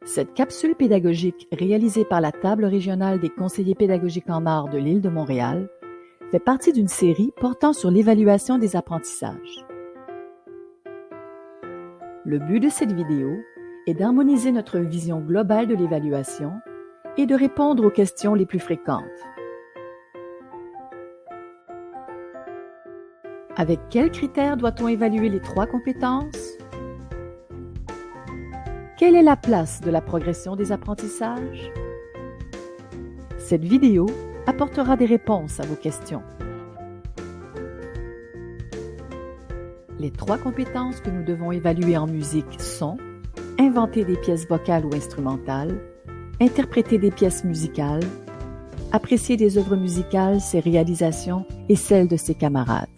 Cette capsule pédagogique réalisée par la Table régionale des conseillers pédagogiques en art de l'île de Montréal fait partie d'une série portant sur l'évaluation des apprentissages. Le but de cette vidéo est d'harmoniser notre vision globale de l'évaluation et de répondre aux questions les plus fréquentes. Avec quels critères doit-on évaluer les 3 compétences? Quelle est la place de la progression des apprentissages? Cette vidéo apportera des réponses à vos questions. Les 3 compétences que nous devons évaluer en musique sont inventer des pièces vocales ou instrumentales, interpréter des pièces musicales, apprécier des œuvres musicales, ses réalisations et celles de ses camarades.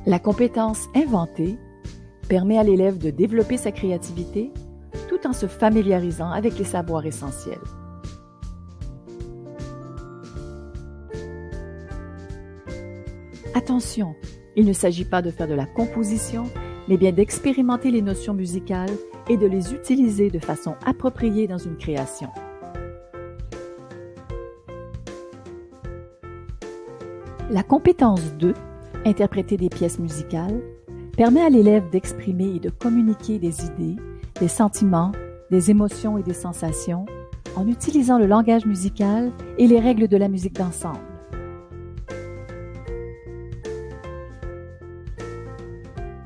La compétence inventer permet à l'élève de développer sa créativité tout en se familiarisant avec les savoirs essentiels. Attention, il ne s'agit pas de faire de la composition, mais bien d'expérimenter les notions musicales et de les utiliser de façon appropriée dans une création. La compétence 2, interpréter des pièces musicales, permet à l'élève d'exprimer et de communiquer des idées, des sentiments, des émotions et des sensations en utilisant le langage musical et les règles de la musique d'ensemble.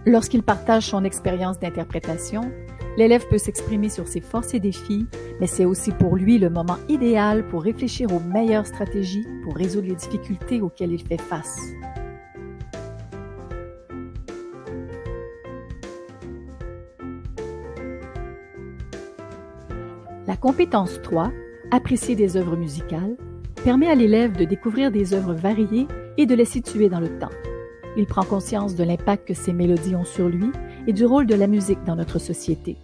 Lorsqu'il partage son expérience d'interprétation, l'élève peut s'exprimer sur ses forces et défis, mais c'est aussi pour lui le moment idéal pour réfléchir aux meilleures stratégies pour résoudre les difficultés auxquelles il fait face. La compétence 3, apprécier des œuvres musicales, permet à l'élève de découvrir des œuvres variées et de les situer dans le temps. Il prend conscience de l'impact que ces mélodies ont sur lui et du rôle de la musique dans notre société.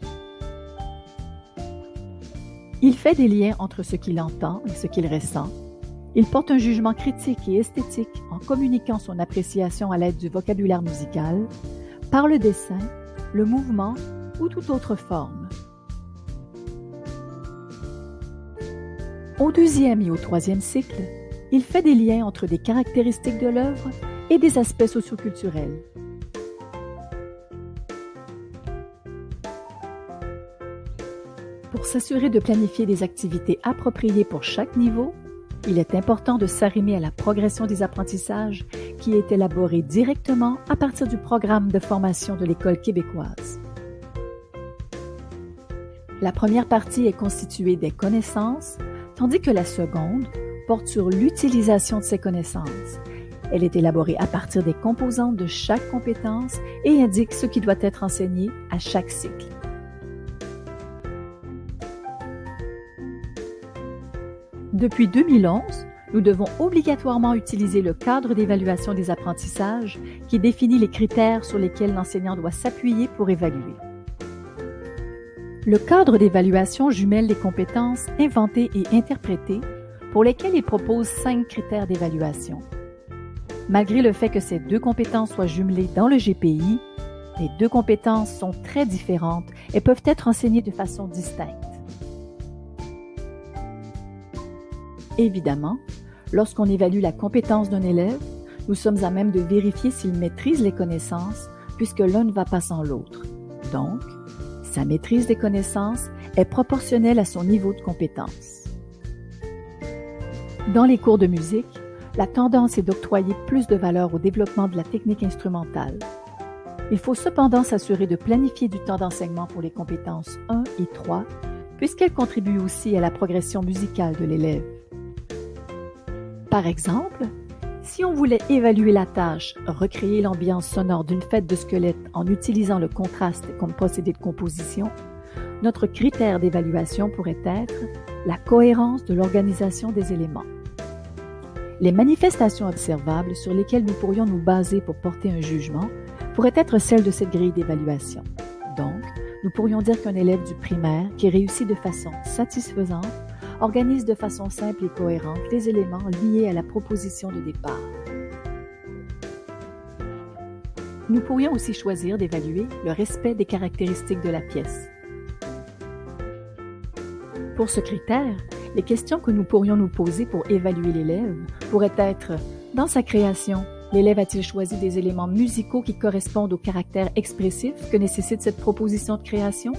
Il fait des liens entre ce qu'il entend et ce qu'il ressent. Il porte un jugement critique et esthétique en communiquant son appréciation à l'aide du vocabulaire musical, par le dessin, le mouvement ou toute autre forme. Au 2e et au 3e cycle, il fait des liens entre des caractéristiques de l'œuvre et des aspects socioculturels. Pour s'assurer de planifier des activités appropriées pour chaque niveau, il est important de s'arrimer à la progression des apprentissages qui est élaborée directement à partir du programme de formation de l'École québécoise. La première partie est constituée des connaissances, tandis que la seconde porte sur l'utilisation de ces connaissances. Elle est élaborée à partir des composantes de chaque compétence et indique ce qui doit être enseigné à chaque cycle. Depuis 2011, nous devons obligatoirement utiliser le cadre d'évaluation des apprentissages qui définit les critères sur lesquels l'enseignant doit s'appuyer pour évaluer. Le cadre d'évaluation jumelle les compétences inventées et interprétées pour lesquelles il propose 5 critères d'évaluation. Malgré le fait que ces 2 compétences soient jumelées dans le GPI, les 2 compétences sont très différentes et peuvent être enseignées de façon distincte. Évidemment, lorsqu'on évalue la compétence d'un élève, nous sommes à même de vérifier s'il maîtrise les connaissances puisque l'un ne va pas sans l'autre. Donc, sa maîtrise des connaissances est proportionnelle à son niveau de compétence. Dans les cours de musique, la tendance est d'octroyer plus de valeur au développement de la technique instrumentale. Il faut cependant s'assurer de planifier du temps d'enseignement pour les compétences 1 et 3, puisqu'elles contribuent aussi à la progression musicale de l'élève. Par exemple, si on voulait évaluer la tâche « Recréer l'ambiance sonore d'une fête de squelettes en utilisant le contraste comme procédé de composition », notre critère d'évaluation pourrait être la cohérence de l'organisation des éléments. Les manifestations observables sur lesquelles nous pourrions nous baser pour porter un jugement pourraient être celles de cette grille d'évaluation. Donc, nous pourrions dire qu'un élève du primaire qui réussit de façon satisfaisante organise de façon simple et cohérente les éléments liés à la proposition de départ. Nous pourrions aussi choisir d'évaluer le respect des caractéristiques de la pièce. Pour ce critère, les questions que nous pourrions nous poser pour évaluer l'élève pourraient être: dans sa création, l'élève a-t-il choisi des éléments musicaux qui correspondent au caractère expressif que nécessite cette proposition de création?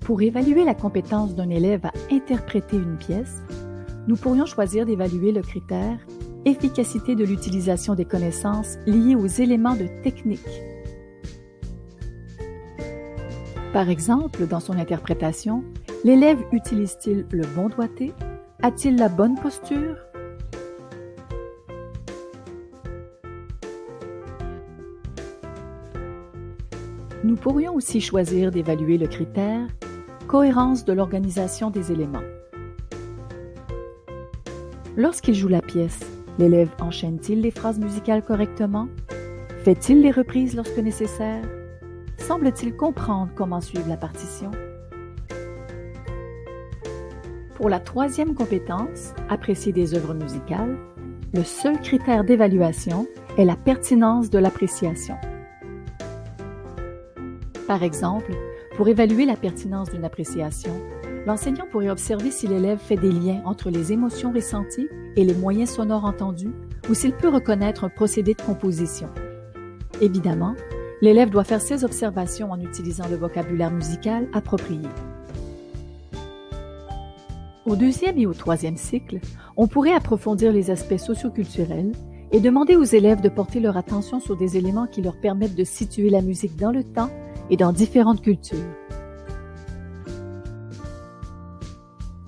Pour évaluer la compétence d'un élève à interpréter une pièce, nous pourrions choisir d'évaluer le critère efficacité de l'utilisation des connaissances liées aux éléments de technique. Par exemple, dans son interprétation, l'élève utilise-t-il le bon doigté? A-t-il la bonne posture? Nous pourrions aussi choisir d'évaluer le critère cohérence de l'organisation des éléments. Lorsqu'il joue la pièce, l'élève enchaîne-t-il les phrases musicales correctement? Fait-il les reprises lorsque nécessaire? Semble-t-il comprendre comment suivre la partition? Pour la troisième compétence, apprécier des œuvres musicales, le seul critère d'évaluation est la pertinence de l'appréciation. Par exemple, pour évaluer la pertinence d'une appréciation, l'enseignant pourrait observer si l'élève fait des liens entre les émotions ressenties et les moyens sonores entendus ou s'il peut reconnaître un procédé de composition. Évidemment, l'élève doit faire ses observations en utilisant le vocabulaire musical approprié. Au deuxième et au troisième cycle, on pourrait approfondir les aspects socioculturels et demander aux élèves de porter leur attention sur des éléments qui leur permettent de situer la musique dans le temps et dans différentes cultures.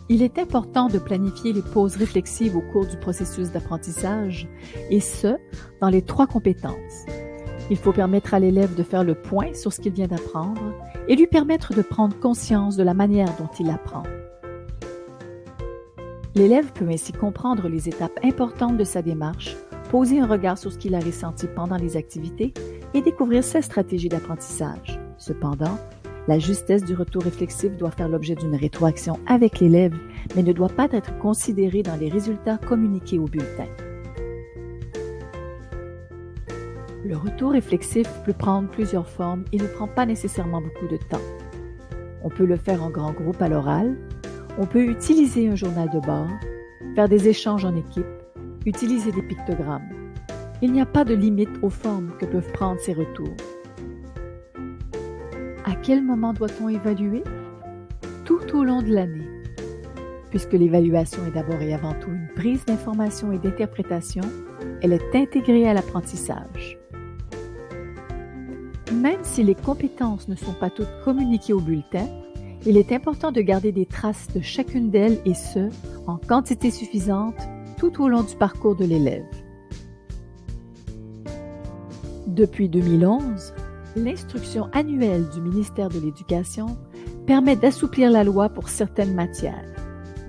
Il est important de planifier les pauses réflexives au cours du processus d'apprentissage, et ce, dans les 3 compétences. Il faut permettre à l'élève de faire le point sur ce qu'il vient d'apprendre et lui permettre de prendre conscience de la manière dont il apprend. L'élève peut ainsi comprendre les étapes importantes de sa démarche, poser un regard sur ce qu'il a ressenti pendant les activités et découvrir ses stratégies d'apprentissage. Cependant, la justesse du retour réflexif doit faire l'objet d'une rétroaction avec l'élève, mais ne doit pas être considérée dans les résultats communiqués au bulletin. Le retour réflexif peut prendre plusieurs formes et ne prend pas nécessairement beaucoup de temps. On peut le faire en grand groupe à l'oral, on peut utiliser un journal de bord, faire des échanges en équipe, utiliser des pictogrammes. Il n'y a pas de limite aux formes que peuvent prendre ces retours. À quel moment doit-on évaluer? Tout au long de l'année. Puisque l'évaluation est d'abord et avant tout une prise d'information et d'interprétation, elle est intégrée à l'apprentissage. Même si les compétences ne sont pas toutes communiquées au bulletin, il est important de garder des traces de chacune d'elles et ce, en quantité suffisante, tout au long du parcours de l'élève. Depuis 2011, l'instruction annuelle du ministère de l'Éducation permet d'assouplir la loi pour certaines matières.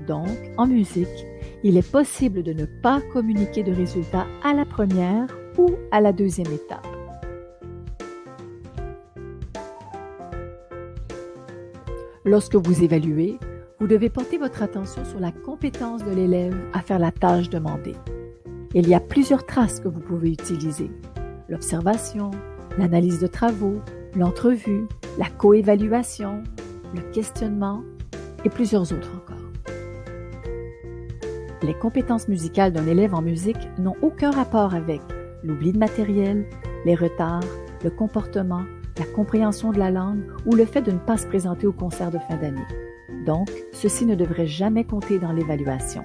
Donc, en musique, il est possible de ne pas communiquer de résultats à la première ou à la deuxième étape. Lorsque vous évaluez, vous devez porter votre attention sur la compétence de l'élève à faire la tâche demandée. Il y a plusieurs traces que vous pouvez utiliser: l'observation, l'analyse de travaux, l'entrevue, la coévaluation, le questionnement et plusieurs autres encore. Les compétences musicales d'un élève en musique n'ont aucun rapport avec l'oubli de matériel, les retards, le comportement, la compréhension de la langue ou le fait de ne pas se présenter au concert de fin d'année. Donc, ceci ne devrait jamais compter dans l'évaluation.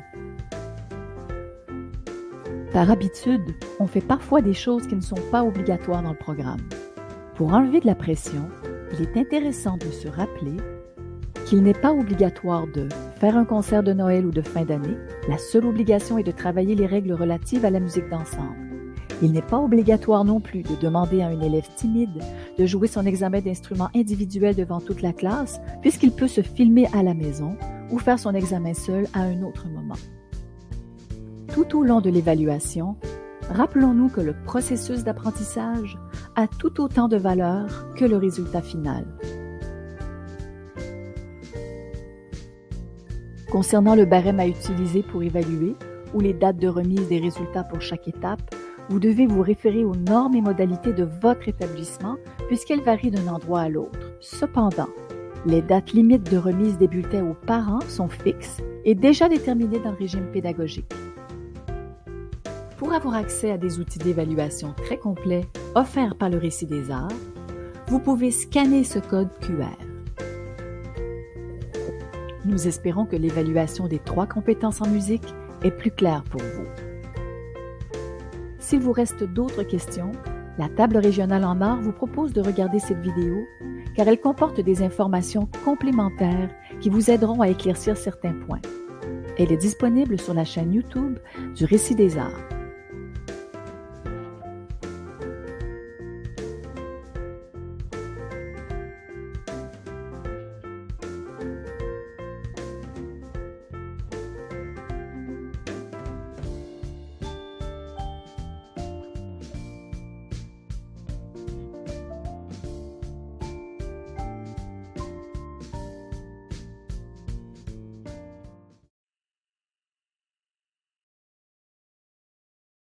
Par habitude, on fait parfois des choses qui ne sont pas obligatoires dans le programme. Pour enlever de la pression, il est intéressant de se rappeler qu'il n'est pas obligatoire de faire un concert de Noël ou de fin d'année. La seule obligation est de travailler les règles relatives à la musique d'ensemble. Il n'est pas obligatoire non plus de demander à un élève timide de jouer son examen d'instrument individuel devant toute la classe, puisqu'il peut se filmer à la maison ou faire son examen seul à un autre moment. Tout au long de l'évaluation, rappelons-nous que le processus d'apprentissage a tout autant de valeur que le résultat final. Concernant le barème à utiliser pour évaluer ou les dates de remise des résultats pour chaque étape, Vous devez vous référer aux normes et modalités de votre établissement puisqu'elles varient d'un endroit à l'autre. Cependant, les dates limites de remise des bulletins aux parents sont fixes et déjà déterminées dans le régime pédagogique. Pour avoir accès à des outils d'évaluation très complets offerts par le Récit des Arts, vous pouvez scanner ce code QR. Nous espérons que l'évaluation des 3 compétences en musique est plus claire pour vous. S'il vous reste d'autres questions, la Table régionale en arts vous propose de regarder cette vidéo car elle comporte des informations complémentaires qui vous aideront à éclaircir certains points. Elle est disponible sur la chaîne YouTube du Récit des Arts.